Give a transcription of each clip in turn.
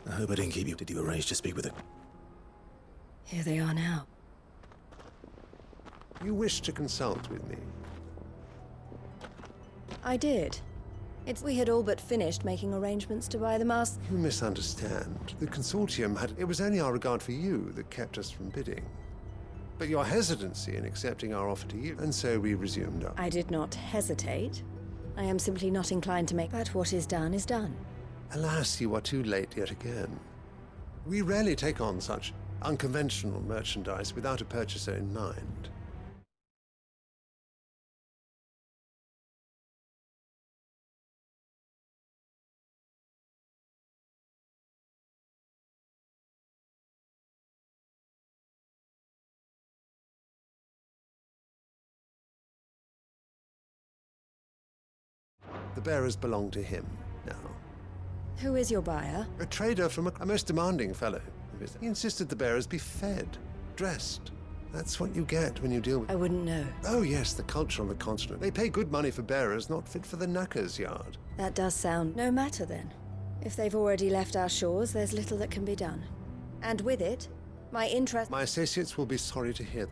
I hope I didn't keep you. Did you arrange to speak with her? Here they are now. You wish to consult with me? I did. We had all but finished making arrangements to buy the mask. You misunderstand. The consortium had... It was only our regard for you that kept us from bidding. But your hesitancy in accepting our offer to you, and so we resumed our... I did not hesitate. I am simply not inclined to make... But what is done is done. Alas, you are too late yet again. We rarely take on such unconventional merchandise without a purchaser in mind. The bearers belong to him now. Who is your buyer? A trader from a most demanding fellow. He insisted the bearers be fed, dressed. That's what you get when you deal with... I wouldn't know. Oh yes, the culture on the continent. They pay good money for bearers, not fit for the knacker's yard. That does sound... No matter then. If they've already left our shores, there's little that can be done. And with it, my interest... My associates will be sorry to hear.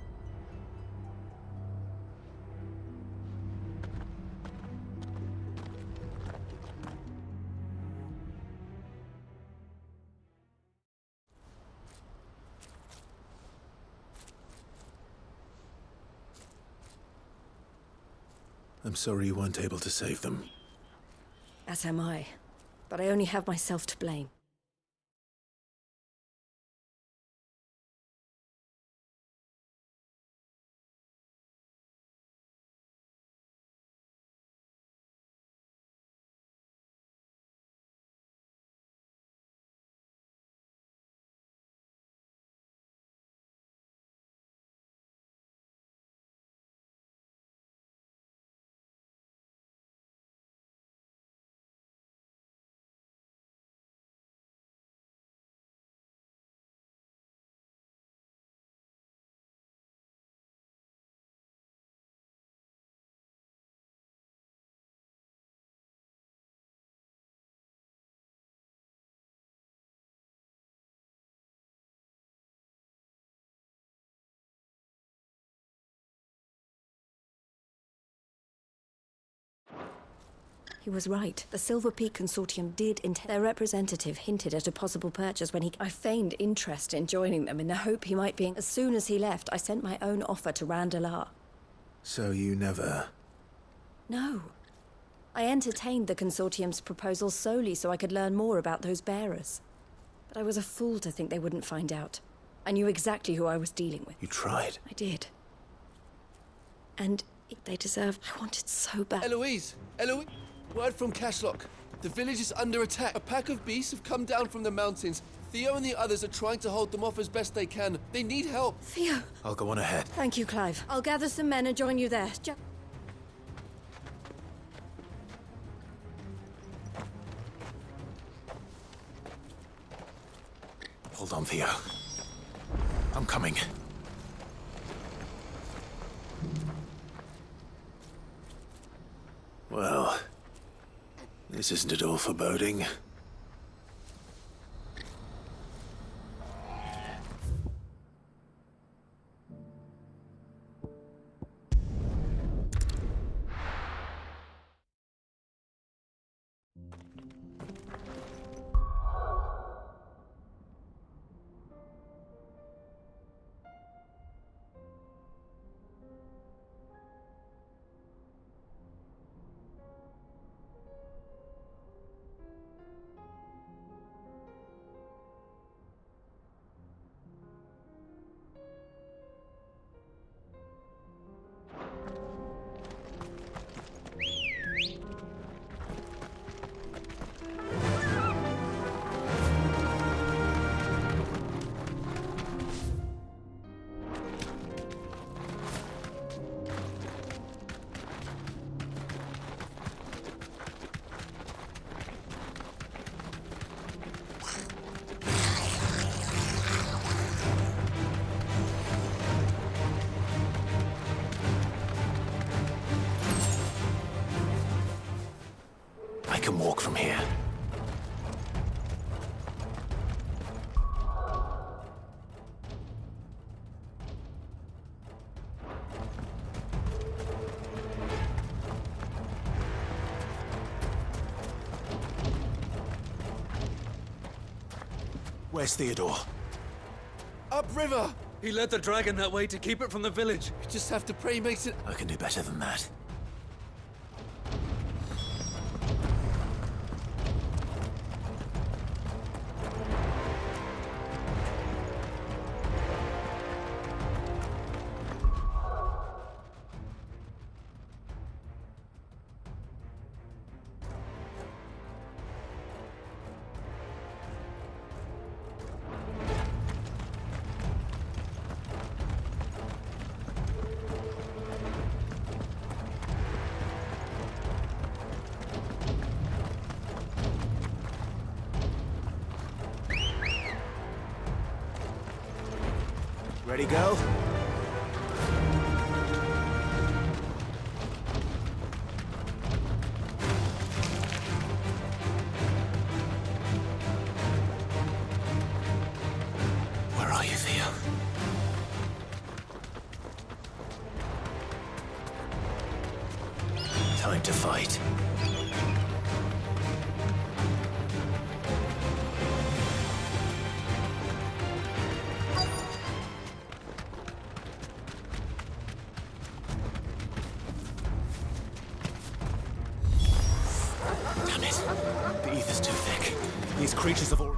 I'm sorry you weren't able to save them. As am I. But I only have myself to blame. He was right. The Silver Peak Consortium did intend... Their representative hinted at a possible purchase when I feigned interest in joining them in the hope he might be... As soon as he left, I sent my own offer to Randalar. So you never... No. I entertained the Consortium's proposal solely so I could learn more about those bearers. But I was a fool to think they wouldn't find out. I knew exactly who I was dealing with. You tried. I did. And they deserved... I wanted so bad... Eloise! Eloise! Word from Cashlock. The village is under attack. A pack of beasts have come down from the mountains. Theo and the others are trying to hold them off as best they can. They need help. Theo! I'll go on ahead. Thank you, Clive. I'll gather some men and join you there. Hold on, Theo. I'm coming. Well, this isn't at all foreboding. I can walk from here. Where's Theodore? Upriver! He led the dragon that way to keep it from the village. We just have to pray he makes it. I can do better than that. Ready, go? Where are you, Theo? Time to fight. Damn it. The ether's too thick. These creatures have all...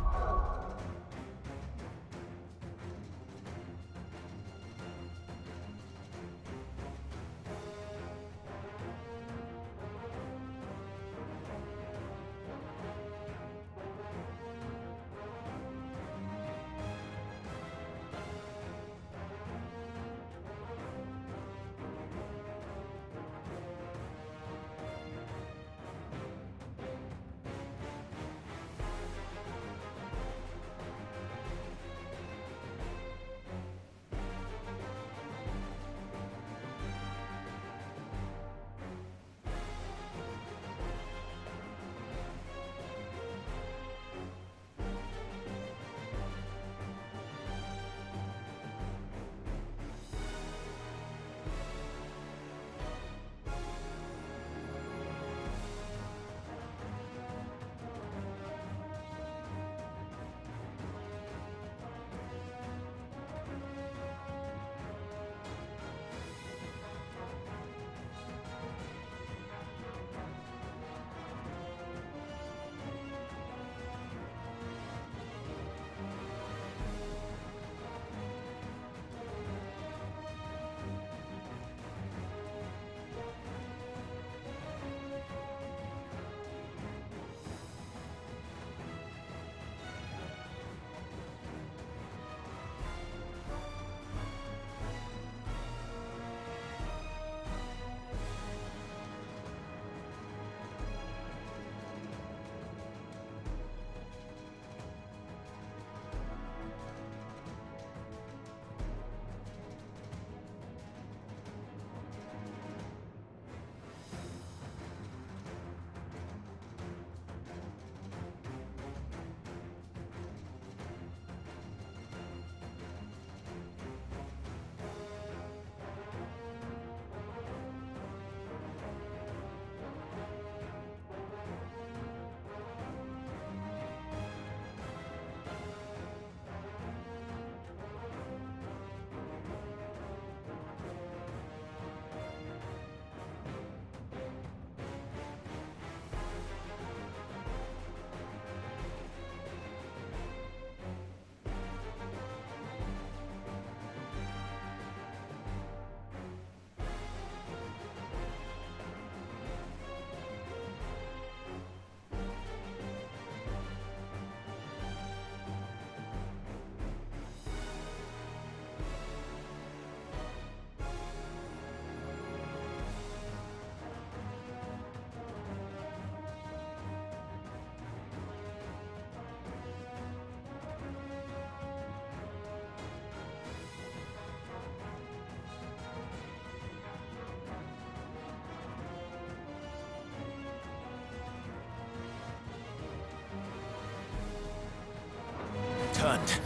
Turned.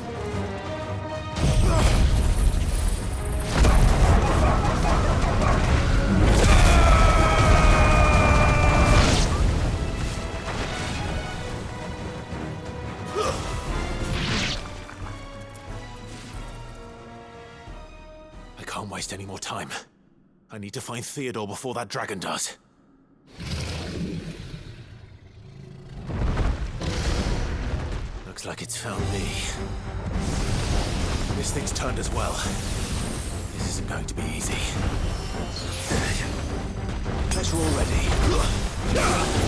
waste any more time. I need to find Theodore before that dragon does. Looks like it's found me. This thing's turned as well. This isn't going to be easy. Guess we're all ready.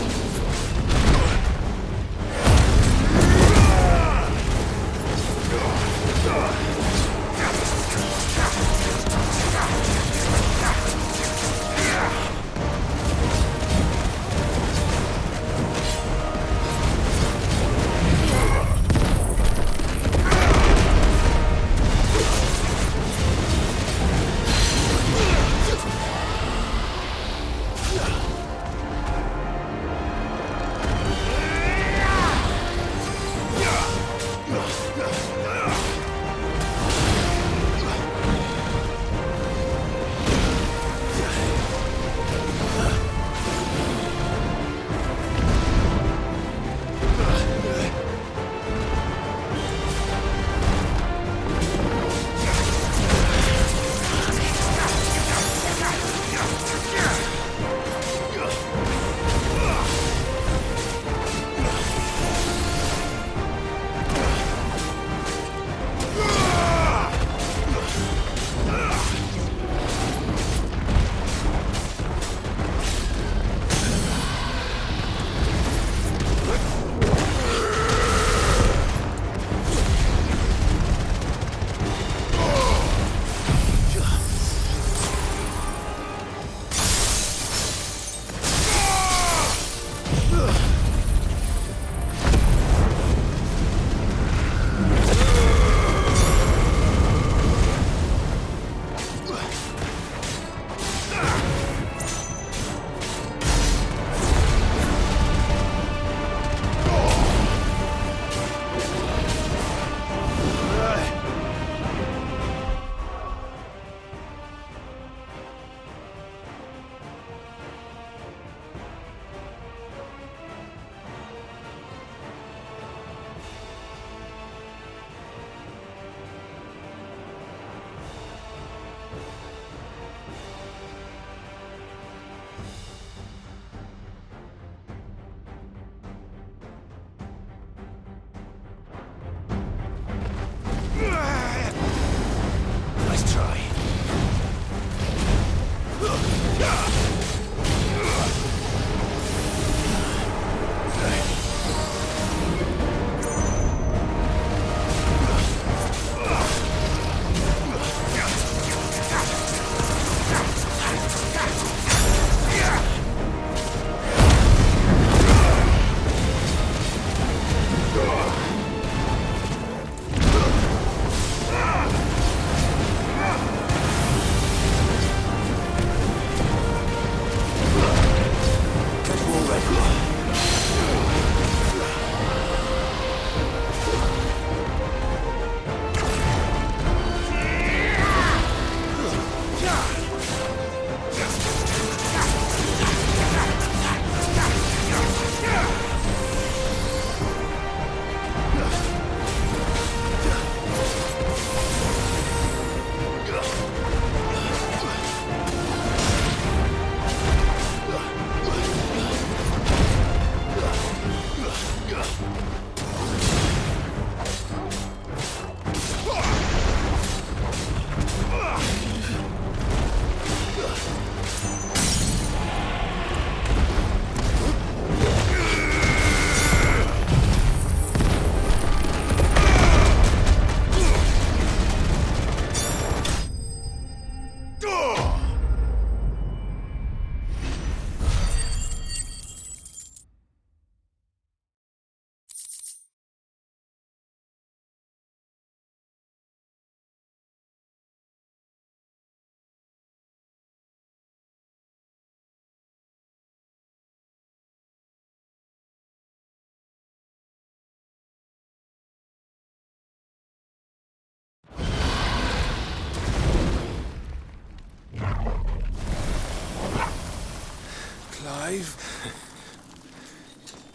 Clive?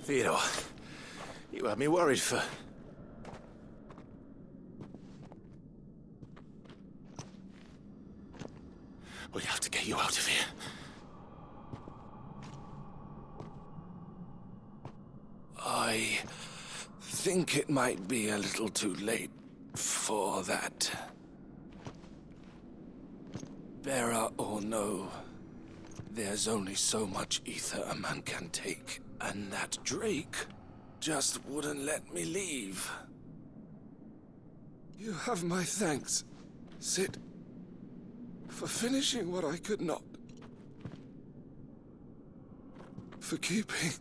Theodore, you had me worried for... get you out of here. I think it might be a little too late for that. Bearer or no, there's only so much ether a man can take, and that Drake just wouldn't let me leave. You have my thanks, Cid, for finishing what I could not. For keeping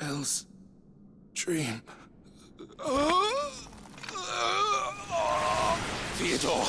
Elle's dream. Theodore!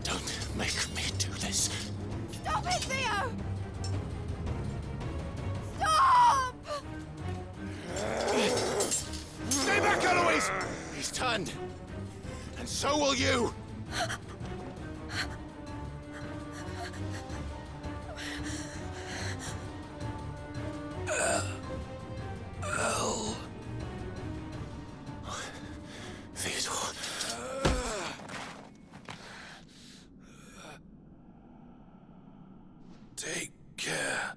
Don't make me do this. Stop it, Theo! Stop! Stay back, Eloise! He's turned. And so will you! Theodore. Take care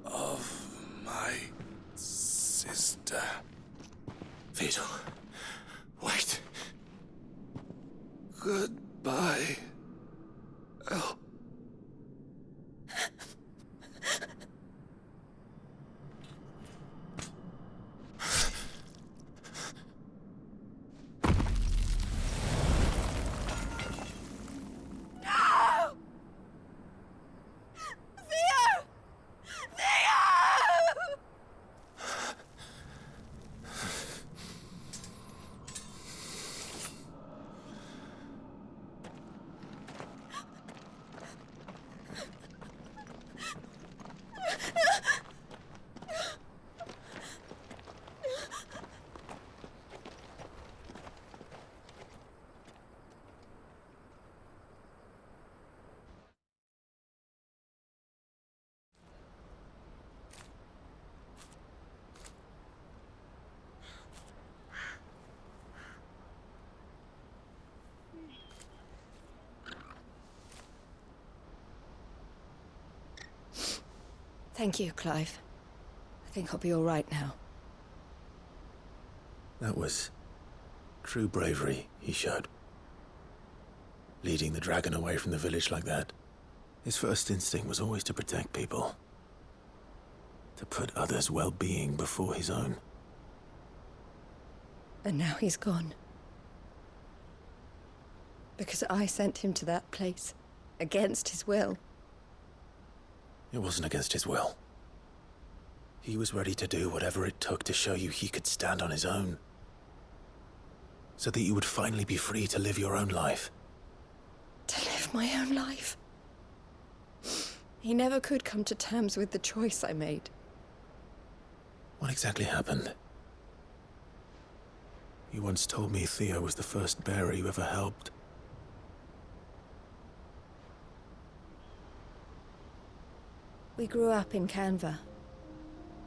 of my sister. Theodore. Wait. Goodbye, Elle. No! Theo! Theo! Thank you, Clive. I think I'll be all right now. That was true bravery he showed. Leading the dragon away from the village like that. His first instinct was always to protect people. To put others' well-being before his own. And now he's gone. Because I sent him to that place. Against his will. It wasn't against his will. He was ready to do whatever it took to show you he could stand on his own. So that you would finally be free to live your own life. To live my own life. He never could come to terms with the choice I made. What exactly happened? You once told me Theo was the first bearer you ever helped. We grew up in Canva.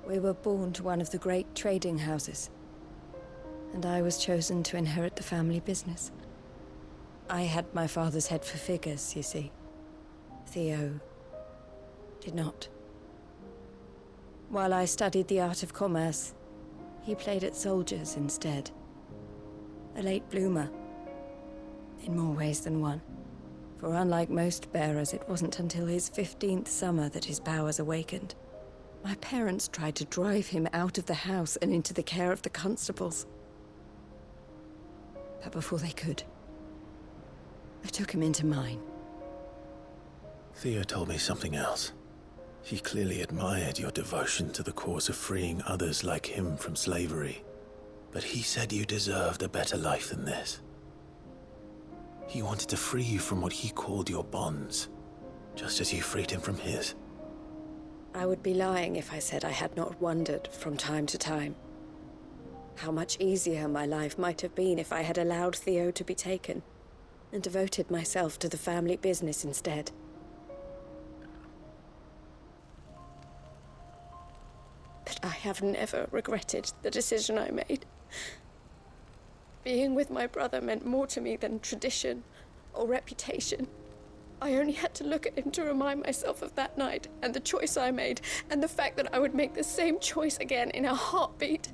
We were born to one of the great trading houses. And I was chosen to inherit the family business. I had my father's head for figures, you see. Theo did not. While I studied the art of commerce, he played at soldiers instead. A late bloomer. In more ways than one. For unlike most bearers, it wasn't until his 15th summer that his powers awakened. My parents tried to drive him out of the house and into the care of the constables. But before they could, I took him into mine. Theo told me something else. He clearly admired your devotion to the cause of freeing others like him from slavery. But he said you deserved a better life than this. He wanted to free you from what he called your bonds. just as you freed him from his. I would be lying if I said I had not wondered from time to time how much easier my life might have been if I had allowed Theo to be taken and devoted myself to the family business instead. But I have never regretted the decision I made. Being with my brother meant more to me than tradition or reputation. I only had to look at him to remind myself of that night and the choice I made and the fact that I would make the same choice again in a heartbeat.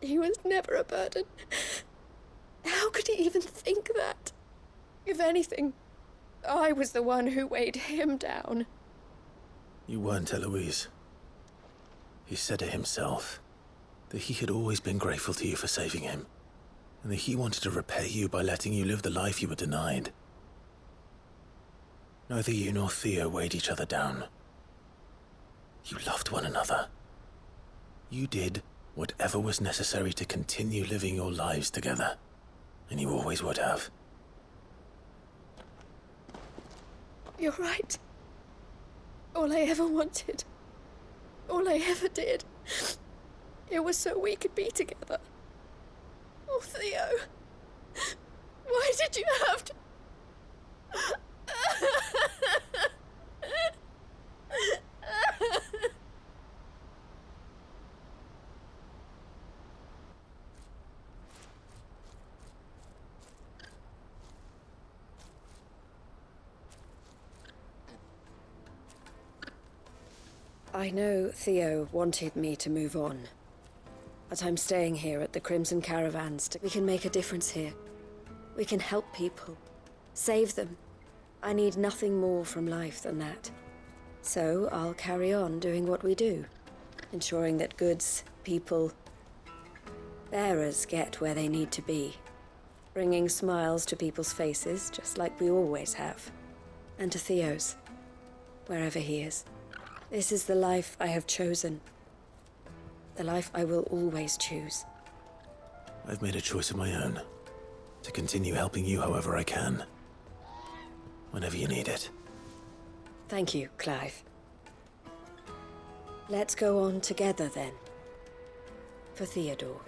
He was never a burden. How could he even think that? If anything, I was the one who weighed him down. You weren't, Eloise. He said it himself, that he had always been grateful to you for saving him, and that he wanted to repay you by letting you live the life you were denied. Neither you nor Theo weighed each other down. You loved one another. You did whatever was necessary to continue living your lives together, and you always would have. You're right. All I ever wanted, all I ever did, it was so we could be together. Oh, Theo, why did you have to... I know Theo wanted me to move on, but I'm staying here at the Crimson Caravans. We can make a difference here. We can help people, save them. I need nothing more from life than that. So I'll carry on doing what we do, ensuring that goods, people, bearers get where they need to be, bringing smiles to people's faces, just like we always have, and to Theo's, wherever he is. This is the life I have chosen. The life I will always choose. I've made a choice of my own, to continue helping you however I can, whenever you need it. Thank you, Clive. Let's go on together then. For Theodore.